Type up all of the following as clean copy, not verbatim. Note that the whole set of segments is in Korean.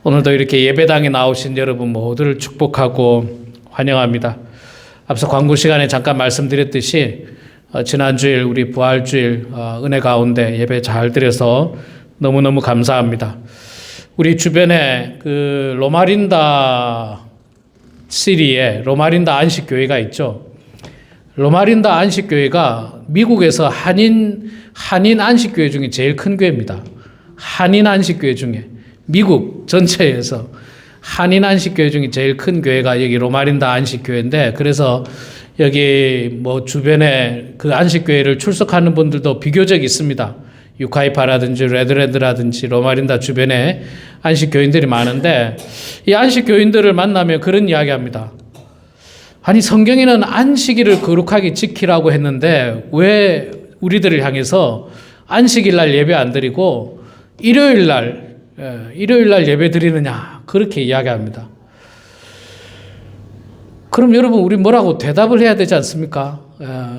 오늘도 이렇게 예배당에 나오신 여러분 모두를 축복하고 환영합니다. 앞서 광고 시간에 잠깐 말씀드렸듯이 지난주일 우리 부활주일 은혜 가운데 예배 잘 드려서 너무너무 감사합니다. 우리 주변에 그 로마린다 시리에 로마린다 안식교회가 있죠. 로마린다 안식교회가 미국에서 한인 안식교회 중에 제일 큰 교회입니다. 한인 안식교회 중에 미국 전체에서 한인 안식교회 중에 제일 큰 교회가 여기 로마린다 안식교회인데, 그래서 여기 뭐 주변에 그 안식교회를 출석하는 분들도 비교적 있습니다. 유카이파라든지 레드랜드라든지 로마린다 주변에 안식교인들이 많은데, 이 안식교인들을 만나면 그런 이야기 합니다. 아니, 성경에는 안식일을 거룩하게 지키라고 했는데 왜 우리들을 향해서 안식일 날 예배 안 드리고 일요일 날 예배 드리느냐, 그렇게 이야기합니다. 그럼 여러분, 우리 뭐라고 대답을 해야 되지 않습니까?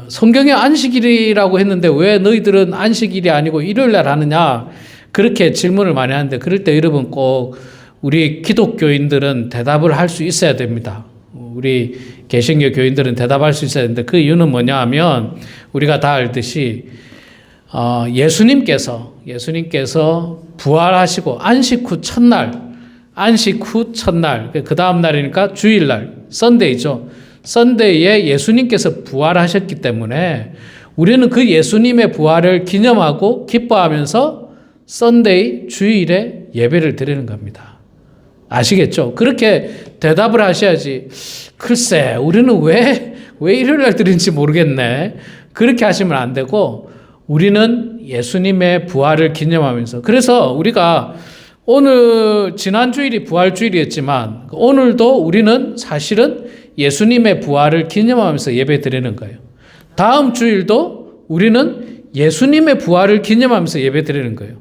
성경에 안식일이라고 했는데 왜 너희들은 안식일이 아니고 일요일 날 하느냐, 그렇게 질문을 많이 하는데, 그럴 때 여러분 꼭 우리 기독교인들은 대답을 할 수 있어야 됩니다. 우리 개신교 교인들은 대답할 수 있어야 되는데, 그 이유는 뭐냐 하면 우리가 다 알듯이 예수님께서 부활하시고 안식 후 첫날, 그 다음 날이니까 주일날, 썬데이죠. 썬데이에 예수님께서 부활하셨기 때문에 우리는 그 예수님의 부활을 기념하고 기뻐하면서 썬데이, 주일에 예배를 드리는 겁니다. 아시겠죠? 그렇게 대답을 하셔야지, 글쎄 우리는 왜 일요일날 드리는지 모르겠네, 그렇게 하시면 안 되고, 우리는 예수님의 부활을 기념하면서, 그래서 우리가 오늘 지난 주일이 부활주일이었지만 오늘도 우리는 사실은 예수님의 부활을 기념하면서 예배 드리는 거예요. 다음 주일도 우리는 예수님의 부활을 기념하면서 예배 드리는 거예요.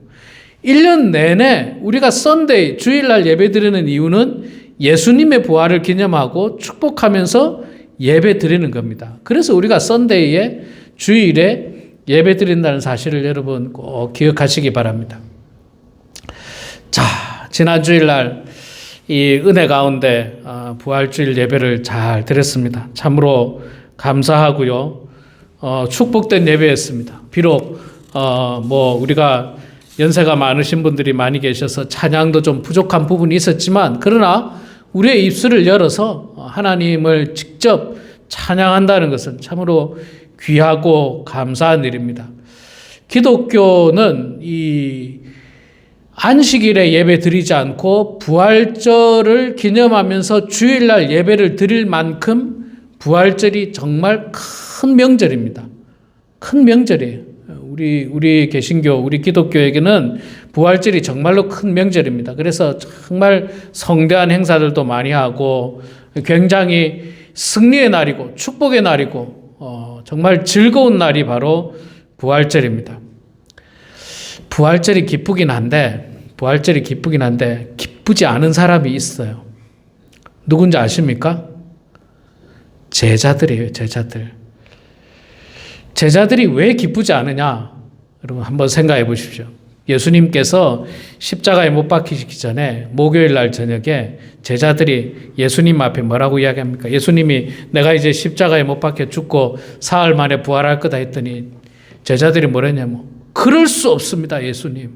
1년 내내 우리가 썬데이, 주일날 예배 드리는 이유는 예수님의 부활을 기념하고 축복하면서 예배 드리는 겁니다. 그래서 우리가 썬데이에, 주일에 예배 드린다는 사실을 여러분 꼭 기억하시기 바랍니다. 자, 지난 주일날 이 은혜 가운데 부활주일 예배를 잘 드렸습니다. 참으로 감사하고요. 축복된 예배였습니다. 비록 뭐 우리가 연세가 많으신 분들이 많이 계셔서 찬양도 좀 부족한 부분이 있었지만, 그러나 우리의 입술을 열어서 하나님을 직접 찬양한다는 것은 참으로 귀하고 감사한 일입니다. 기독교는 이 안식일에 예배 드리지 않고 부활절을 기념하면서 주일날 예배를 드릴 만큼 부활절이 정말 큰 명절입니다. 큰 명절이에요. 우리 개신교, 우리 기독교에게는 부활절이 정말로 큰 명절입니다. 그래서 정말 성대한 행사들도 많이 하고 굉장히 승리의 날이고 축복의 날이고 정말 즐거운 날이 바로 부활절입니다. 부활절이 기쁘긴 한데 기쁘지 않은 사람이 있어요. 누군지 아십니까? 제자들이에요, 제자들. 제자들이 왜 기쁘지 않으냐? 여러분 한번 생각해 보십시오. 예수님께서 십자가에 못 박히시기 전에 목요일 날 저녁에 제자들이 예수님 앞에 뭐라고 이야기합니까? 예수님이 내가 이제 십자가에 못 박혀 죽고 사흘 만에 부활할 거다 했더니 제자들이 뭐랬냐면, 그럴 수 없습니다, 예수님.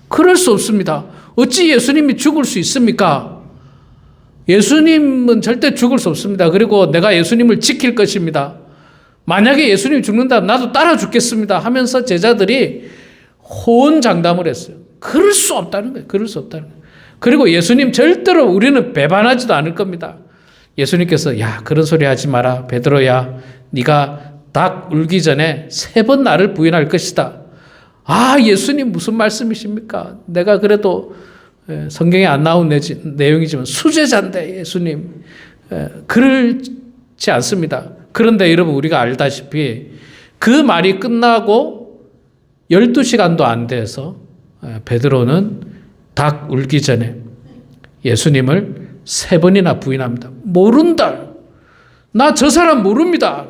그럴 수 없습니다. 어찌 예수님이 죽을 수 있습니까? 예수님은 절대 죽을 수 없습니다. 그리고 내가 예수님을 지킬 것입니다. 만약에 예수님이 죽는다면 나도 따라 죽겠습니다 하면서 제자들이 호언장담을 했어요. 그럴 수 없다는 거예요. 그럴 수 없다는 거예요. 그리고 예수님 절대로 우리는 배반하지도 않을 겁니다. 예수님께서 그런 소리 하지 마라. 베드로야, 네가 닭 울기 전에 3번 나를 부인할 것이다. 예수님 무슨 말씀이십니까? 내가 그래도 성경에 안 나온 내용이지만 수제자인데 예수님. 그렇지 않습니다. 그런데 여러분, 우리가 알다시피 그 말이 끝나고 12시간도 안 돼서 베드로는 닭 울기 전에 예수님을 3번이나 부인합니다. 모른다. 나 저 사람 모릅니다.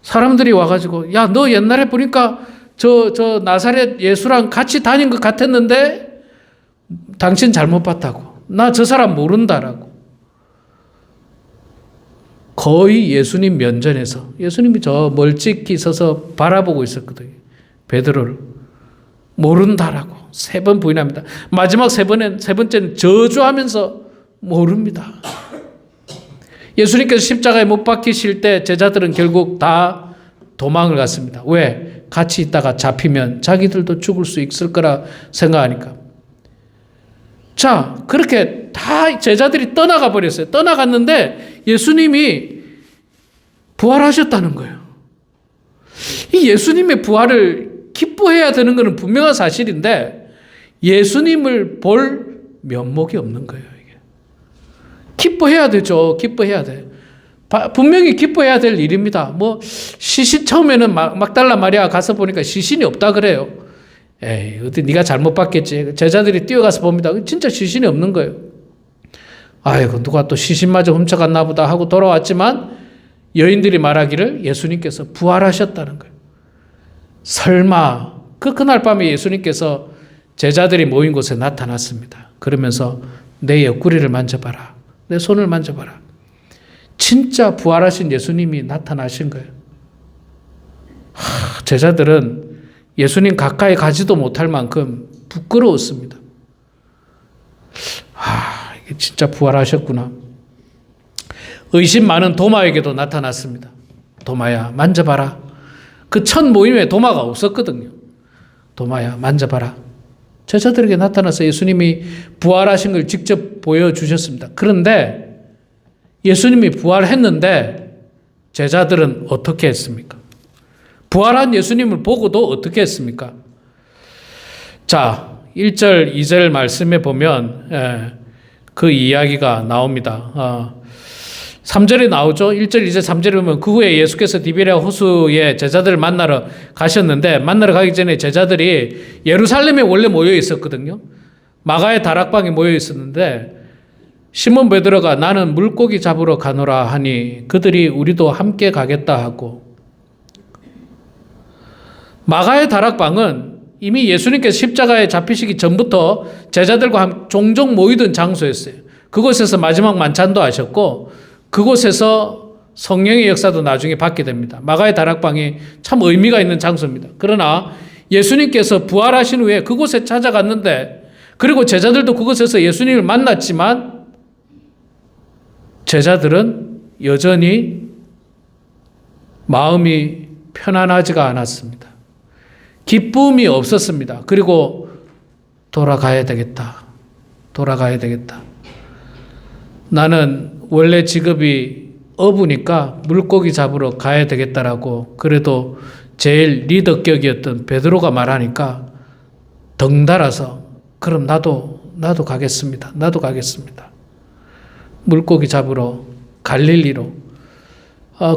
사람들이 와가지고, 야, 너 옛날에 보니까 저 나사렛 예수랑 같이 다닌 것 같았는데 당신 잘못 봤다고. 나 저 사람 모른다라고. 거의 예수님 면전에서 예수님이 저 멀찍이 서서 바라보고 있었거든요. 베드로를 모른다라고 3번 부인합니다. 마지막 세 번째는 저주하면서 모릅니다. 예수님께서 십자가에 못 박히실 때 제자들은 결국 다 도망을 갔습니다. 왜? 같이 있다가 잡히면 자기들도 죽을 수 있을 거라 생각하니까. 자, 그렇게 다 제자들이 떠나가 버렸어요. 떠나갔는데 예수님이 부활하셨다는 거예요. 이 예수님의 부활을 기뻐해야 되는 것은 분명한 사실인데 예수님을 볼 면목이 없는 거예요. 이게. 기뻐해야 되죠. 기뻐해야 돼. 분명히 기뻐해야 될 일입니다. 뭐 시신 처음에는 막달라 마리아 가서 보니까 시신이 없다 그래요. 에이, 어디 네가 잘못 봤겠지. 제자들이 뛰어가서 봅니다. 진짜 시신이 없는 거예요. 아이고, 누가 또 시신마저 훔쳐갔나 보다 하고 돌아왔지만 여인들이 말하기를 예수님께서 부활하셨다는 거예요. 설마 그날 밤에 예수님께서 제자들이 모인 곳에 나타났습니다. 그러면서 내 옆구리를 만져봐라. 내 손을 만져봐라. 진짜 부활하신 예수님이 나타나신 거예요. 제자들은 예수님 가까이 가지도 못할 만큼 부끄러웠습니다. 이게 진짜 부활하셨구나. 의심 많은 도마에게도 나타났습니다. 도마야, 만져봐라. 그 첫 모임에 도마가 없었거든요. 도마야, 만져봐라. 제자들에게 나타나서 예수님이 부활하신 걸 직접 보여주셨습니다. 그런데 예수님이 부활했는데 제자들은 어떻게 했습니까? 부활한 예수님을 보고도 어떻게 했습니까? 자, 1절, 2절 말씀에 보면 그 이야기가 나옵니다. 3절에 나오죠. 1절, 2절, 3절에 보면 그 후에 예수께서 디베랴 호수에 제자들을 만나러 가셨는데 만나러 가기 전에 제자들이 예루살렘에 원래 모여 있었거든요. 마가의 다락방에 모여 있었는데 시몬 베드로가 나는 물고기 잡으러 가노라 하니 그들이 우리도 함께 가겠다 하고, 마가의 다락방은 이미 예수님께서 십자가에 잡히시기 전부터 제자들과 종종 모이던 장소였어요. 그곳에서 마지막 만찬도 하셨고 그곳에서 성령의 역사도 나중에 받게 됩니다. 마가의 다락방이 참 의미가 있는 장소입니다. 그러나 예수님께서 부활하신 후에 그곳에 찾아갔는데, 그리고 제자들도 그곳에서 예수님을 만났지만 제자들은 여전히 마음이 편안하지가 않았습니다. 기쁨이 없었습니다. 그리고 돌아가야 되겠다. 돌아가야 되겠다. 나는 원래 직업이 어부니까 물고기 잡으러 가야 되겠다라고, 그래도 제일 리더격이었던 베드로가 말하니까 덩달아서 그럼 나도 가겠습니다. 나도 가겠습니다. 물고기 잡으러 갈릴리로.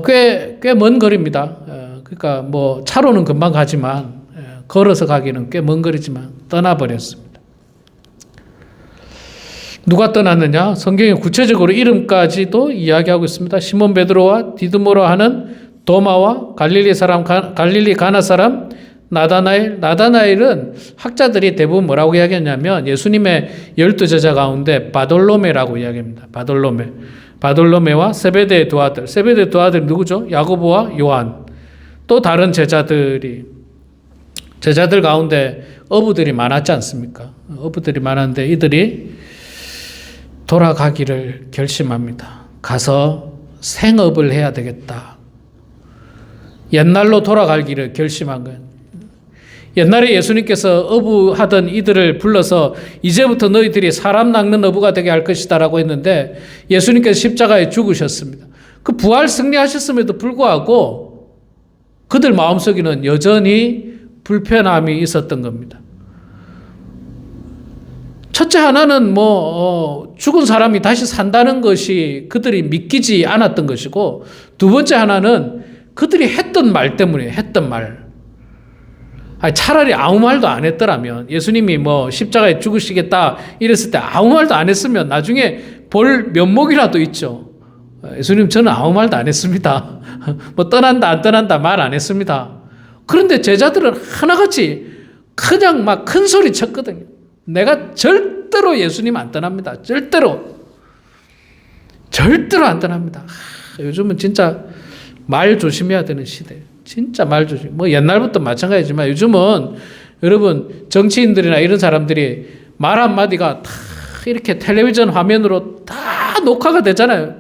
꽤 먼 거리입니다. 그러니까 뭐 차로는 금방 가지만 걸어서 가기는 꽤 먼 거리지만 떠나버렸습니다. 누가 떠났느냐? 성경에 구체적으로 이름까지도 이야기하고 있습니다. 시몬 베드로와 디드모라 하는 도마와 갈릴리 가나 사람 나다나엘. 나다나엘은 학자들이 대부분 뭐라고 이야기하냐면 예수님의 12제자 가운데 바돌로메라고 이야기합니다. 바돌로메와 세베대의 두 아들. 세베대의 두 아들이 누구죠? 야고보와 요한. 또 다른 제자들 가운데 어부들이 많았지 않습니까? 어부들이 많았는데 이들이 돌아가기를 결심합니다. 가서 생업을 해야 되겠다. 옛날로 돌아가기를 결심한 거예요. 옛날에 예수님께서 어부하던 이들을 불러서 이제부터 너희들이 사람 낚는 어부가 되게 할 것이다 라고 했는데 예수님께서 십자가에 죽으셨습니다. 그 부활 승리하셨음에도 불구하고 그들 마음속에는 여전히 불편함이 있었던 겁니다. 첫째 하나는 죽은 사람이 다시 산다는 것이 그들이 믿기지 않았던 것이고, 두 번째 하나는 그들이 했던 말 때문에 했던 말. 차라리 아무 말도 안 했더라면, 예수님이 십자가에 죽으시겠다 이랬을 때 아무 말도 안 했으면 나중에 볼 면목이라도 있죠. 예수님, 저는 아무 말도 안 했습니다. 떠난다 안 떠난다 말 안 했습니다. 그런데 제자들은 하나같이 그냥 막 큰 소리 쳤거든요. 내가 절대 절대로 예수님 안 떠납니다. 절대로 안 떠납니다. 요즘은 진짜 말 조심해야 되는 시대. 진짜 말 조심. 뭐 옛날부터 마찬가지지만 요즘은 여러분 정치인들이나 이런 사람들이 말 한마디가 다 이렇게 텔레비전 화면으로 다 녹화가 되잖아요.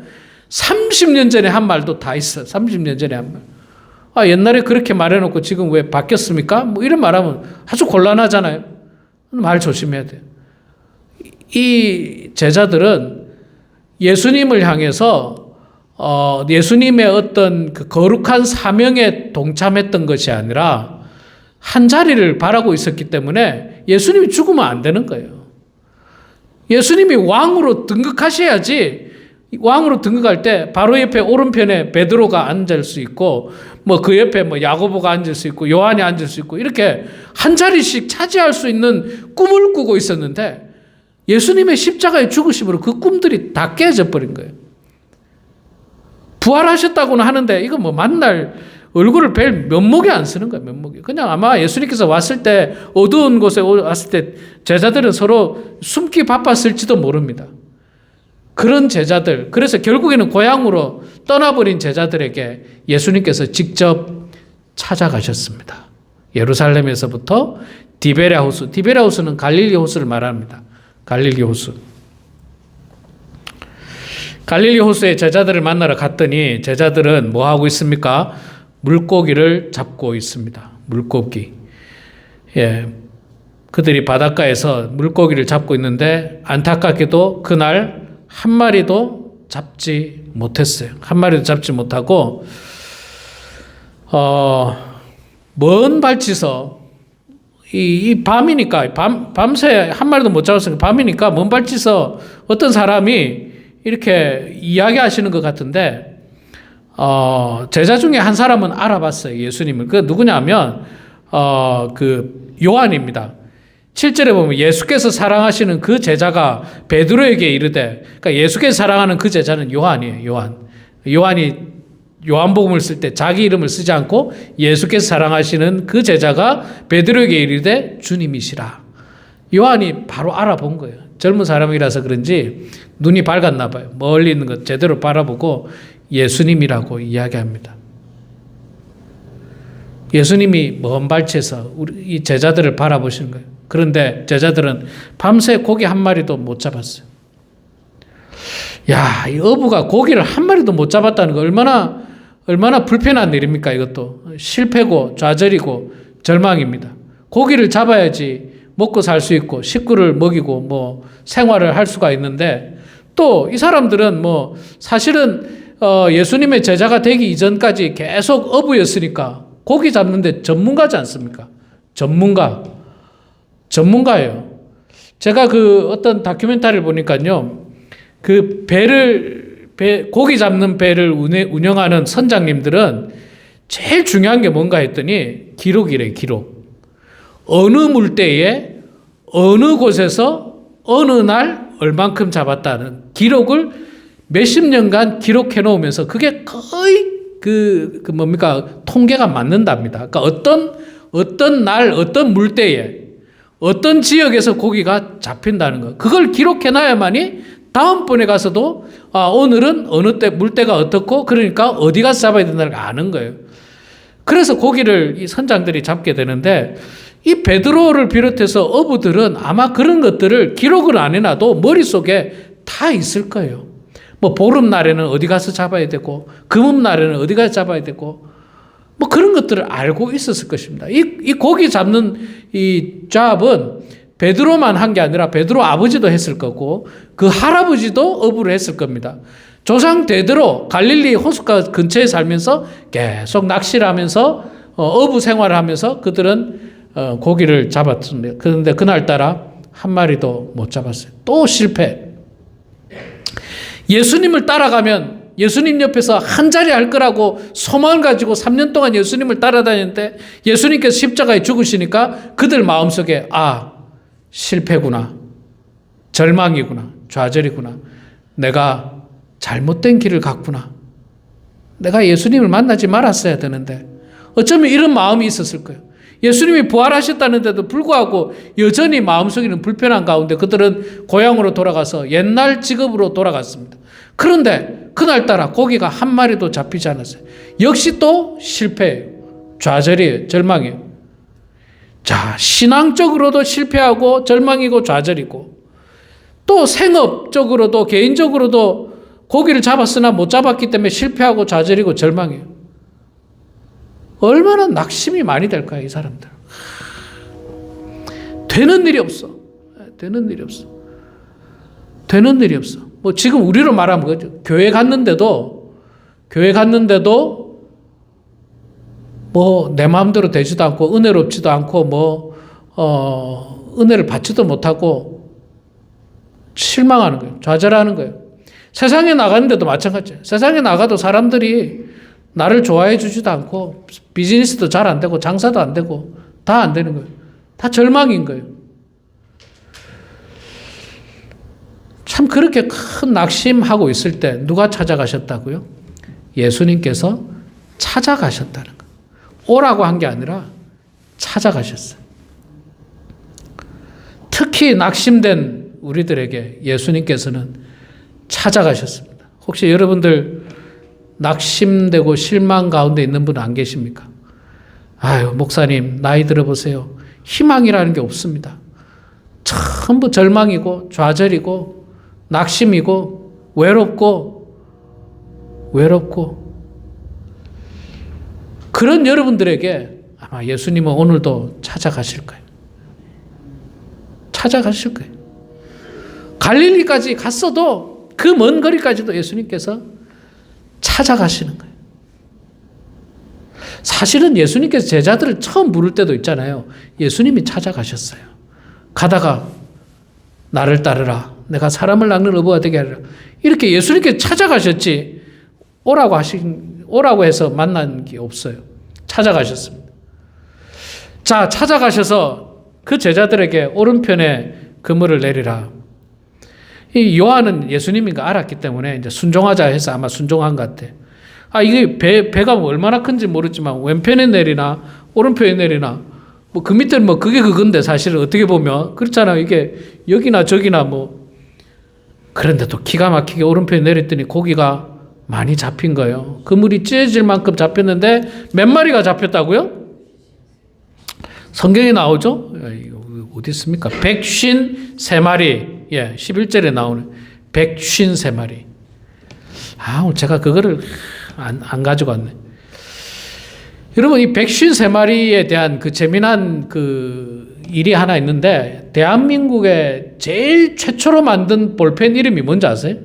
30년 전에 한 말도 다 있어. 30년 전에 한 말. 아, 옛날에 그렇게 말해놓고 지금 왜 바뀌었습니까? 뭐 이런 말하면 아주 곤란하잖아요. 말 조심해야 돼요. 이 제자들은 예수님을 향해서 예수님의 어떤 그 거룩한 사명에 동참했던 것이 아니라 한 자리를 바라고 있었기 때문에 예수님이 죽으면 안 되는 거예요. 예수님이 왕으로 등극하셔야지. 왕으로 등극할 때 바로 옆에 오른편에 베드로가 앉을 수 있고 뭐 그 옆에 뭐 야고보가 앉을 수 있고 요한이 앉을 수 있고 이렇게 한 자리씩 차지할 수 있는 꿈을 꾸고 있었는데 예수님의 십자가의 죽으심으로 그 꿈들이 다 깨져 버린 거예요. 부활하셨다고는 하는데 이거 뭐 만날 얼굴을 뵐 면목이 안 쓰는 거예요. 면목이. 그냥 아마 예수님께서 왔을 때 어두운 곳에 왔을 때 제자들은 서로 숨기 바빴을지도 모릅니다. 그런 제자들, 그래서 결국에는 고향으로 떠나버린 제자들에게 예수님께서 직접 찾아가셨습니다. 예루살렘에서부터 디베랴 호수, 디베랴 호수는 갈릴리 호수를 말합니다. 갈릴리 호수. 갈릴리 호수에 제자들을 만나러 갔더니 제자들은 뭐 하고 있습니까? 물고기를 잡고 있습니다. 물고기. 예. 그들이 바닷가에서 물고기를 잡고 있는데 안타깝게도 그날 한 마리도 잡지 못했어요. 한 마리도 잡지 못하고 먼 발치서 이 밤이니까 밤새 한 마리도 못 잡았으니까 밤이니까 먼 발치서 어떤 사람이 이렇게 이야기하시는 것 같은데 제자 중에 한 사람은 알아봤어요. 예수님을. 그 누구냐면 그 요한입니다. 7절에 보면 예수께서 사랑하시는 그 제자가 베드로에게 이르되, 그러니까 예수께서 사랑하는 그 제자는 요한이에요. 요한이 요한복음을 쓸 때 자기 이름을 쓰지 않고 예수께서 사랑하시는 그 제자가 베드로에게 이르되 주님이시라. 요한이 바로 알아본 거예요. 젊은 사람이라서 그런지 눈이 밝았나 봐요. 멀리 있는 것 제대로 바라보고 예수님이라고 이야기합니다. 예수님이 먼 발치에서 이 제자들을 바라보시는 거예요. 그런데 제자들은 밤새 고기 한 마리도 못 잡았어요. 야, 이 어부가 고기를 한 마리도 못 잡았다는 거 얼마나 불편한 일입니까? 이것도 실패고 좌절이고 절망입니다. 고기를 잡아야지 먹고 살 수 있고 식구를 먹이고 뭐 생활을 할 수가 있는데 또 이 사람들은 뭐 사실은 예수님의 제자가 되기 이전까지 계속 어부였으니까 고기 잡는데 전문가지 않습니까? 전문가예요. 제가 그 어떤 다큐멘터리를 보니까요, 그 고기 잡는 배를 운영하는 선장님들은 제일 중요한 게 뭔가 했더니 기록이래, 기록. 어느 물때에 어느 곳에서 어느 날 얼만큼 잡았다는 기록을 몇십 년간 기록해 놓으면서 그게 거의 통계가 맞는답니다. 그러니까 어떤 날, 어떤 물때에, 어떤 지역에서 고기가 잡힌다는 거. 그걸 기록해 놔야만이 다음번에 가서도, 오늘은 어느 때, 물때가 어떻고, 그러니까 어디 가서 잡아야 된다는 걸 아는 거예요. 그래서 고기를 이 선장들이 잡게 되는데, 이 베드로를 비롯해서 어부들은 아마 그런 것들을 기록을 안 해놔도 머릿속에 다 있을 거예요. 뭐 보름날에는 어디 가서 잡아야 되고 금음날에는 어디 가서 잡아야 되고 뭐 그런 것들을 알고 있었을 것입니다. 이 고기 잡는 이 잡은 베드로만 한 게 아니라 베드로 아버지도 했을 거고 그 할아버지도 어부를 했을 겁니다. 조상 대대로 갈릴리 호숫가 근처에 살면서 계속 낚시를 하면서 어부 생활을 하면서 그들은 고기를 잡았습니다. 그런데 그날따라 한 마리도 못 잡았어요. 또 실패. 예수님을 따라가면 예수님 옆에서 한 자리 할 거라고 소망을 가지고 3년 동안 예수님을 따라다녔는데 예수님께서 십자가에 죽으시니까 그들 마음속에 실패구나, 절망이구나, 좌절이구나, 내가 잘못된 길을 갔구나, 내가 예수님을 만나지 말았어야 되는데 어쩌면 이런 마음이 있었을 거예요. 예수님이 부활하셨다는데도 불구하고 여전히 마음속에는 불편한 가운데 그들은 고향으로 돌아가서 옛날 직업으로 돌아갔습니다. 그런데 그날따라 고기가 한 마리도 잡히지 않았어요. 역시 또 실패해요. 좌절이에요. 절망이에요. 자, 신앙적으로도 실패하고 절망이고 좌절이고 또 생업적으로도 개인적으로도 고기를 잡았으나 못 잡았기 때문에 실패하고 좌절이고 절망이에요. 얼마나 낙심이 많이 될까요, 이 사람들. 되는 일이 없어. 되는 일이 없어. 되는 일이 없어. 뭐 지금 우리로 말하면 그죠. 교회 갔는데도 뭐 내 마음대로 되지도 않고 은혜롭지도 않고 은혜를 받지도 못하고 실망하는 거예요. 좌절하는 거예요. 세상에 나가는데도 마찬가지예요. 세상에 나가도 사람들이 나를 좋아해 주지도 않고 비즈니스도 잘 안 되고 장사도 안 되고 다 안 되는 거예요. 다 절망인 거예요. 참 그렇게 큰 낙심하고 있을 때 누가 찾아가셨다고요? 예수님께서 찾아가셨다는 거예요. 오라고 한 게 아니라 찾아가셨어요. 특히 낙심된 우리들에게 예수님께서는 찾아가셨습니다. 혹시 여러분들 낙심되고 실망 가운데 있는 분 안 계십니까? 아유, 목사님, 나이 들어보세요. 희망이라는 게 없습니다. 전부 절망이고, 좌절이고, 낙심이고, 외롭고, 그런 여러분들에게 아마 예수님은 오늘도 찾아가실 거예요. 찾아가실 거예요. 갈릴리까지 갔어도 그 먼 거리까지도 예수님께서 찾아가시는 거예요. 사실은 예수님께서 제자들을 처음 부를 때도 있잖아요. 예수님이 찾아가셨어요. 가다가 나를 따르라. 내가 사람을 낚는 어부가 되게 하리라. 이렇게 예수님께서 찾아가셨지 오라고 해서 만난 게 없어요. 찾아가셨습니다. 자, 찾아가셔서 그 제자들에게 오른편에 그물을 내리라. 이 요한은 예수님인 거 알았기 때문에 이제 순종하자 해서 아마 순종한 것 같아. 이게 배가 얼마나 큰지 모르지만 왼편에 내리나 오른편에 내리나 뭐 그 밑에는 뭐 그게 그건데 사실은 어떻게 보면 그렇잖아요. 이게 여기나 저기나 뭐 그런데도 기가 막히게 오른편에 내렸더니 고기가 많이 잡힌 거예요. 그물이 찢어질 만큼 잡혔는데 몇 마리가 잡혔다고요? 성경에 나오죠? 어디 있습니까? 153마리. 예, 11절에 나오는 153마리. 오늘 제가 그거를 안 가지고 왔네. 여러분, 이 153마리에 대한 그 재미난 그 일이 하나 있는데, 대한민국에 제일 최초로 만든 볼펜 이름이 뭔지 아세요?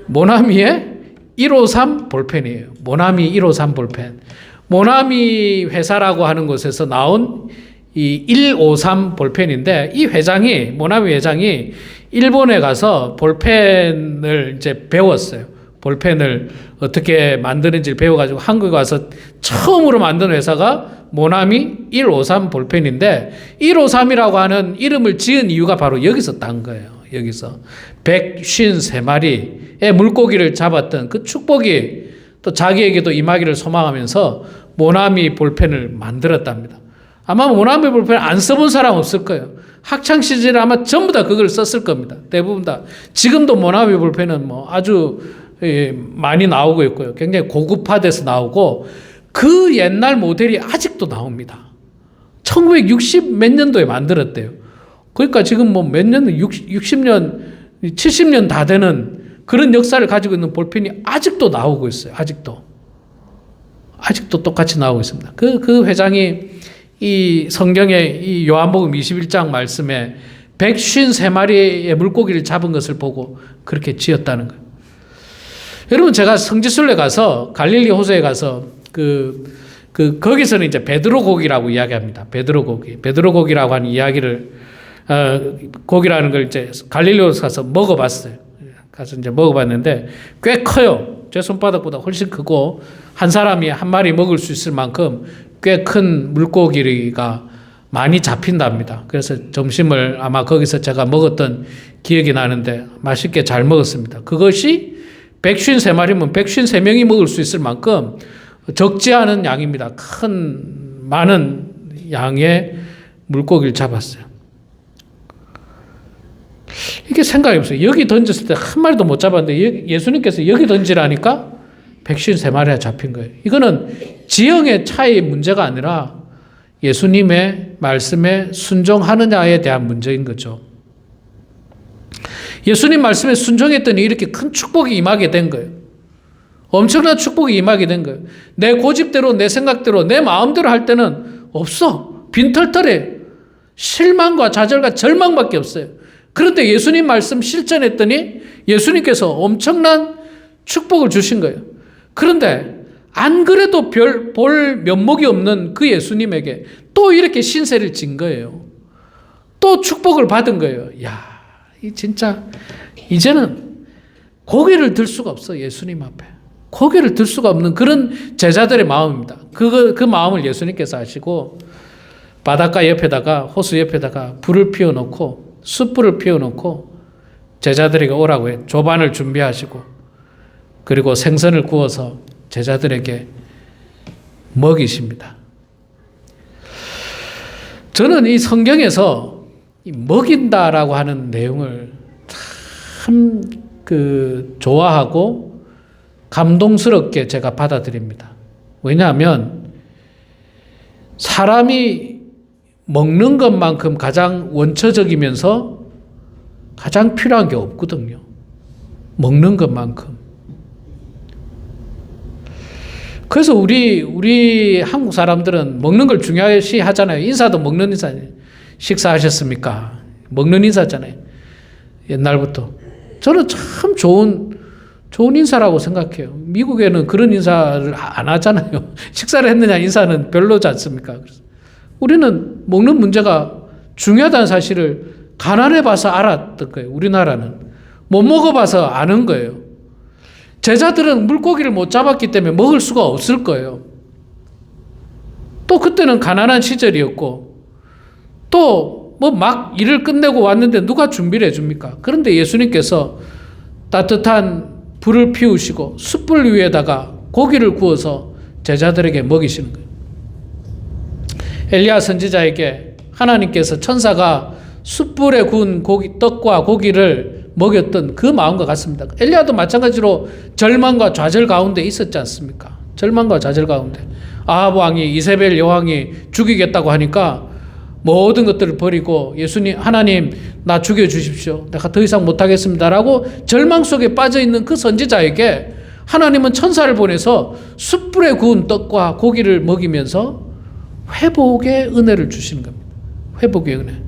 모나미의 153 볼펜이에요. 모나미 153 볼펜. 모나미 회사라고 하는 곳에서 나온 이 153 볼펜인데, 이 회장이, 모나미 회장이 일본에 가서 볼펜을 이제 배웠어요. 볼펜을 어떻게 만드는지를 배워가지고 한국에 와서 처음으로 만든 회사가 모나미 153 볼펜인데, 153이라고 하는 이름을 지은 이유가 바로 여기서 딴 거예요. 여기서 153마리의 물고기를 잡았던 그 축복이 또 자기에게도 임하기를 소망하면서 모나미 볼펜을 만들었답니다. 아마 모나미 볼펜 안 써본 사람 없을 거예요. 학창 시절에 아마 전부 다 그걸 썼을 겁니다. 대부분 다. 지금도 모나미 볼펜은 뭐 아주 많이 나오고 있고요. 굉장히 고급화돼서 나오고 그 옛날 모델이 아직도 나옵니다. 1960 몇 년도에 만들었대요. 그러니까 지금 뭐 몇 년, 60년, 70년 다 되는 그런 역사를 가지고 있는 볼펜이 아직도 나오고 있어요. 아직도 똑같이 나오고 있습니다. 그 회장이 이 성경의 이 요한복음 21장 말씀에 153마리의 물고기를 잡은 것을 보고 그렇게 지었다는 거예요. 여러분, 제가 성지순례 가서 갈릴리 호수에 가서 거기서는 이제 베드로 고기라고 이야기합니다. 베드로 고기라고 하는 이야기를 고기라는 걸 이제 갈릴리 호수 가서 먹어봤어요. 가서 이제 먹어봤는데 꽤 커요. 제 손바닥보다 훨씬 크고 한 사람이 한 마리 먹을 수 있을 만큼 꽤 큰 물고기가 많이 잡힌답니다. 그래서 점심을 아마 거기서 제가 먹었던 기억이 나는데 맛있게 잘 먹었습니다. 그것이 153마리면 153명이 먹을 수 있을 만큼 적지 않은 양입니다. 많은 양의 물고기를 잡았어요. 이게 생각해 보세요. 여기 던졌을 때 한 마리도 못 잡았는데 예수님께서 여기 던지라니까 153마리가 잡힌 거예요. 이거는 지형의 차이의 문제가 아니라 예수님의 말씀에 순종하느냐에 대한 문제인 거죠. 예수님 말씀에 순종했더니 이렇게 큰 축복이 임하게 된 거예요. 엄청난 축복이 임하게 된 거예요. 내 고집대로, 내 생각대로, 내 마음대로 할 때는 없어. 빈털털해. 실망과 좌절과 절망밖에 없어요. 그런데 예수님 말씀 실천했더니 예수님께서 엄청난 축복을 주신 거예요. 그런데 안 그래도 볼 면목이 없는 그 예수님에게 또 이렇게 신세를 진 거예요. 또 축복을 받은 거예요. 야, 이 진짜 이제는 고개를 들 수가 없어. 예수님 앞에 고개를 들 수가 없는 그런 제자들의 마음입니다. 그 마음을 예수님께서 하시고 바닷가 옆에다가, 호수 옆에다가 불을 피워놓고, 숯불을 피워놓고 제자들에게 오라고 해요. 조반을 준비하시고, 그리고 생선을 구워서 제자들에게 먹이십니다. 저는 이 성경에서 먹인다라고 하는 내용을 참 좋아하고 감동스럽게 제가 받아들입니다. 왜냐하면 사람이 먹는 것만큼 가장 원초적이면서 가장 필요한 게 없거든요. 먹는 것만큼. 그래서 우리 한국 사람들은 먹는 걸 중요시 하잖아요. 인사도 먹는 인사예요. 식사하셨습니까? 먹는 인사잖아요. 옛날부터. 저는 참 좋은 인사라고 생각해요. 미국에는 그런 인사를 안 하잖아요. 식사를 했느냐 인사는 별로지 않습니까? 그래서 우리는 먹는 문제가 중요하다는 사실을 가난해 봐서 알았던 거예요. 우리나라는. 못 먹어봐서 아는 거예요. 제자들은 물고기를 못 잡았기 때문에 먹을 수가 없을 거예요. 또 그때는 가난한 시절이었고, 또 뭐 막 일을 끝내고 왔는데 누가 준비를 해줍니까? 그런데 예수님께서 따뜻한 불을 피우시고 숯불 위에다가 고기를 구워서 제자들에게 먹이시는 거예요. 엘리야 선지자에게 하나님께서 천사가 숯불에 구운 떡과 고기를 먹였던 그 마음과 같습니다. 엘리야도 마찬가지로 절망과 좌절 가운데 있었지 않습니까? 절망과 좌절 가운데. 아합 왕이 이세벨 여왕이 죽이겠다고 하니까 모든 것들을 버리고 하나님 나 죽여주십시오. 내가 더 이상 못하겠습니다라고 절망 속에 빠져있는 그 선지자에게 하나님은 천사를 보내서 숯불에 구운 떡과 고기를 먹이면서 회복의 은혜를 주시는 겁니다. 회복의 은혜.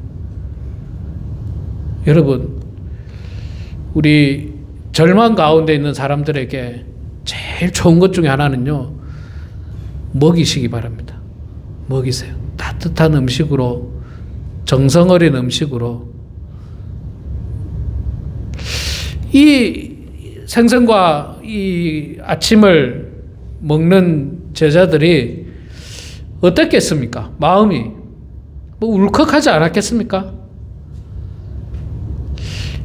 여러분, 우리 절망 가운데 있는 사람들에게 제일 좋은 것 중에 하나는요, 먹이시기 바랍니다. 먹이세요. 따뜻한 음식으로, 정성 어린 음식으로. 이 생선과 이 아침을 먹는 제자들이 어땠겠습니까? 마음이 뭐 울컥하지 않았겠습니까?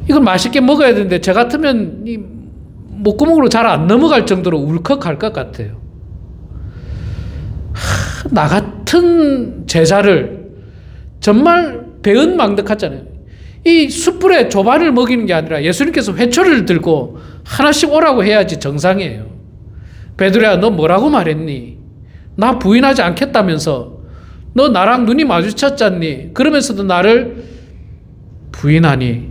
이걸 맛있게 먹어야 되는데 저 같으면 이 목구멍으로 잘 안 넘어갈 정도로 울컥할 것 같아요. 나 같은 제자를 정말 배은망덕하잖아요. 이 숯불에 조반을 먹이는 게 아니라 예수님께서 회초리를 들고 하나씩 오라고 해야지 정상이에요. 베드로야, 너 뭐라고 말했니? 나 부인하지 않겠다면서 너 나랑 눈이 마주쳤잖니? 그러면서도 나를 부인하니?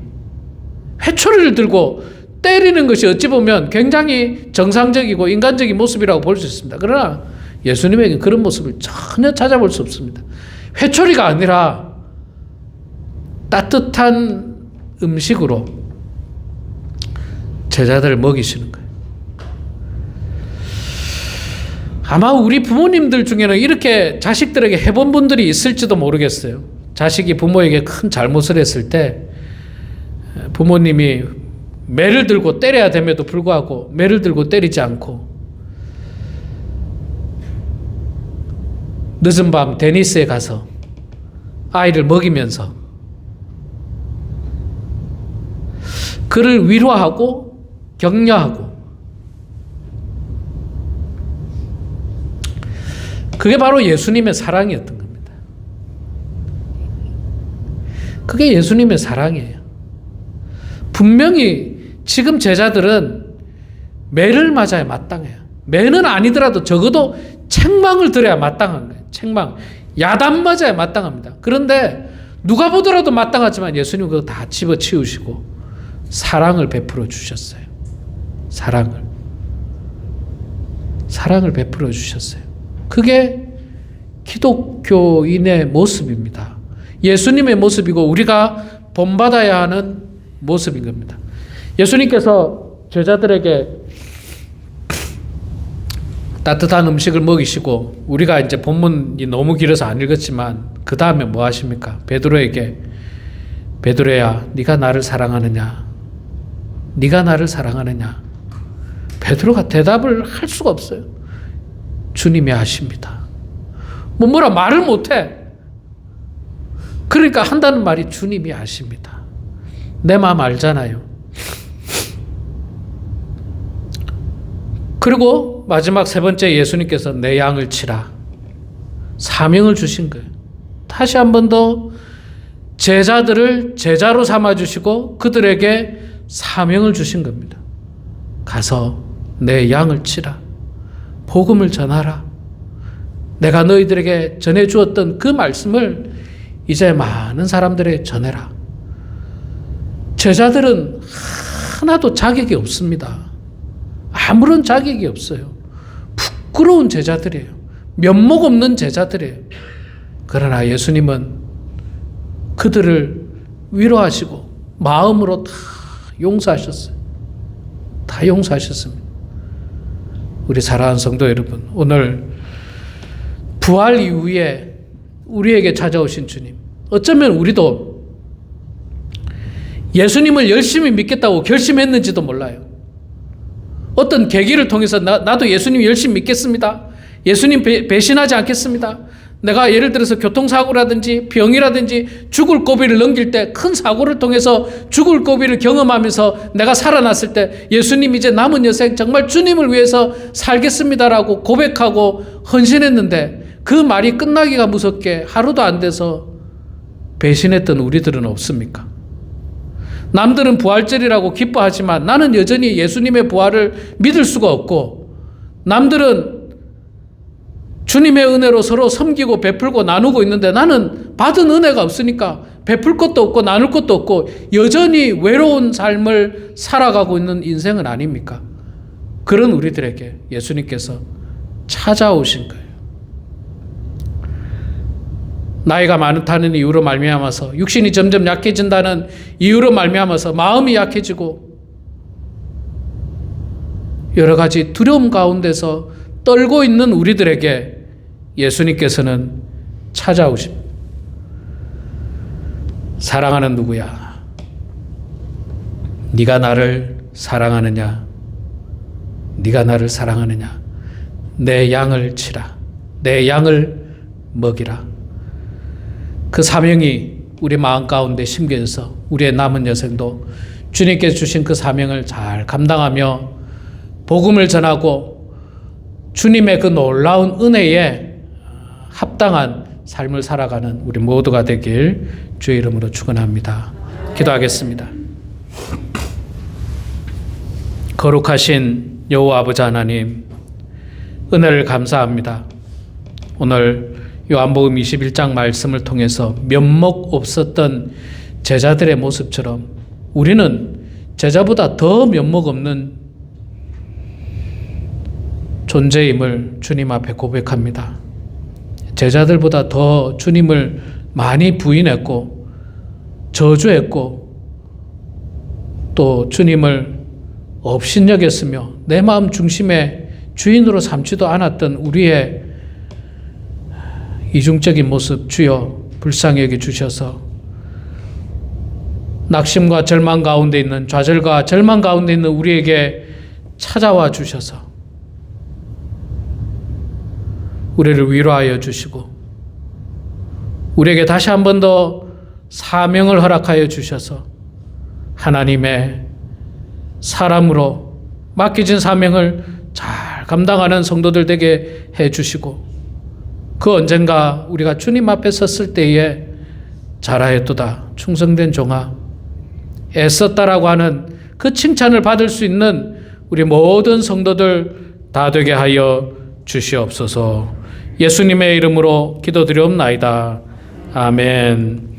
회초리를 들고 때리는 것이 어찌 보면 굉장히 정상적이고 인간적인 모습이라고 볼 수 있습니다. 그러나 예수님에게는 그런 모습을 전혀 찾아볼 수 없습니다. 회초리가 아니라 따뜻한 음식으로 제자들을 먹이시는 거예요. 아마 우리 부모님들 중에는 이렇게 자식들에게 해본 분들이 있을지도 모르겠어요. 자식이 부모에게 큰 잘못을 했을 때 부모님이 매를 들고 때려야 됨에도 불구하고 매를 들고 때리지 않고 늦은 밤 데니스에 가서 아이를 먹이면서 그를 위로하고 격려하고, 그게 바로 예수님의 사랑이었던 겁니다. 그게 예수님의 사랑이에요. 분명히 지금 제자들은 매를 맞아야 마땅해요. 매는 아니더라도 적어도 책망을 들어야 마땅한 거예요. 책망. 야단 맞아야 마땅합니다. 그런데 누가 보더라도 마땅하지만 예수님은 그거 다 집어치우시고 사랑을 베풀어 주셨어요. 사랑을 베풀어 주셨어요. 그게 기독교인의 모습입니다. 예수님의 모습이고 우리가 본받아야 하는 모습인 겁니다. 예수님께서 제자들에게 따뜻한 음식을 먹이시고 우리가 이제 본문이 너무 길어서 안 읽었지만 그 다음에 뭐 하십니까? 베드로에게 베드로야 네가 나를 사랑하느냐? 네가 나를 사랑하느냐? 베드로가 대답을 할 수가 없어요. 주님이 아십니다. 뭐라 말을 못해. 그러니까 한다는 말이 주님이 아십니다. 내 마음 알잖아요. 그리고 마지막 세 번째 예수님께서 내 양을 치라. 사명을 주신 거예요. 다시 한 번 더 제자들을 제자로 삼아주시고 그들에게 사명을 주신 겁니다. 가서 내 양을 치라. 복음을 전하라. 내가 너희들에게 전해주었던 그 말씀을 이제 많은 사람들에게 전해라. 제자들은 하나도 자격이 없습니다. 아무런 자격이 없어요. 부끄러운 제자들이에요. 면목 없는 제자들이에요. 그러나 예수님은 그들을 위로하시고 마음으로 다 용서하셨어요. 다 용서하셨습니다. 우리 사랑하는 성도 여러분, 오늘 부활 이후에 우리에게 찾아오신 주님, 어쩌면 우리도 예수님을 열심히 믿겠다고 결심했는지도 몰라요. 어떤 계기를 통해서 나도 예수님 열심히 믿겠습니다. 예수님 배신하지 않겠습니다. 내가 예를 들어서 교통사고라든지 병이라든지 죽을 고비를 넘길 때 큰 사고를 통해서 죽을 고비를 경험하면서 내가 살아났을 때 예수님 이제 남은 여생 정말 주님을 위해서 살겠습니다라고 고백하고 헌신했는데 그 말이 끝나기가 무섭게 하루도 안 돼서 배신했던 우리들은 없습니까? 남들은 부활절이라고 기뻐하지만 나는 여전히 예수님의 부활을 믿을 수가 없고, 남들은 주님의 은혜로 서로 섬기고 베풀고 나누고 있는데 나는 받은 은혜가 없으니까 베풀 것도 없고 나눌 것도 없고 여전히 외로운 삶을 살아가고 있는 인생은 아닙니까? 그런 우리들에게 예수님께서 찾아오신 거예요. 나이가 많다는 이유로 말미암아서, 육신이 점점 약해진다는 이유로 말미암아서 마음이 약해지고 여러 가지 두려움 가운데서 떨고 있는 우리들에게 예수님께서는 찾아오십니다. 사랑하는 누구야? 네가 나를 사랑하느냐? 네가 나를 사랑하느냐? 내 양을 치라. 내 양을 먹이라. 그 사명이 우리 마음 가운데 심겨져서 우리의 남은 여생도 주님께서 주신 그 사명을 잘 감당하며 복음을 전하고 주님의 그 놀라운 은혜에 합당한 삶을 살아가는 우리 모두가 되길 주의 이름으로 축원합니다. 기도하겠습니다. 거룩하신 여호와 아버지 하나님, 은혜를 감사합니다. 오늘 요한복음 21장 말씀을 통해서 면목 없었던 제자들의 모습처럼 우리는 제자보다 더 면목 없는 존재임을 주님 앞에 고백합니다. 제자들보다 더 주님을 많이 부인했고 저주했고 또 주님을 업신여겼으며 내 마음 중심의 주인으로 삼지도 않았던 우리의 이중적인 모습 주여 불쌍히 여겨주셔서 낙심과 절망 가운데 있는, 좌절과 절망 가운데 있는 우리에게 찾아와 주셔서 우리를 위로하여 주시고 우리에게 다시 한 번 더 사명을 허락하여 주셔서 하나님의 사람으로 맡겨진 사명을 잘 감당하는 성도들 되게 해 주시고 그 언젠가 우리가 주님 앞에 섰을 때에 잘하였도다. 충성된 종아. 애썼다라고 하는 그 칭찬을 받을 수 있는 우리 모든 성도들 다 되게 하여 주시옵소서. 예수님의 이름으로 기도드리옵나이다. 아멘.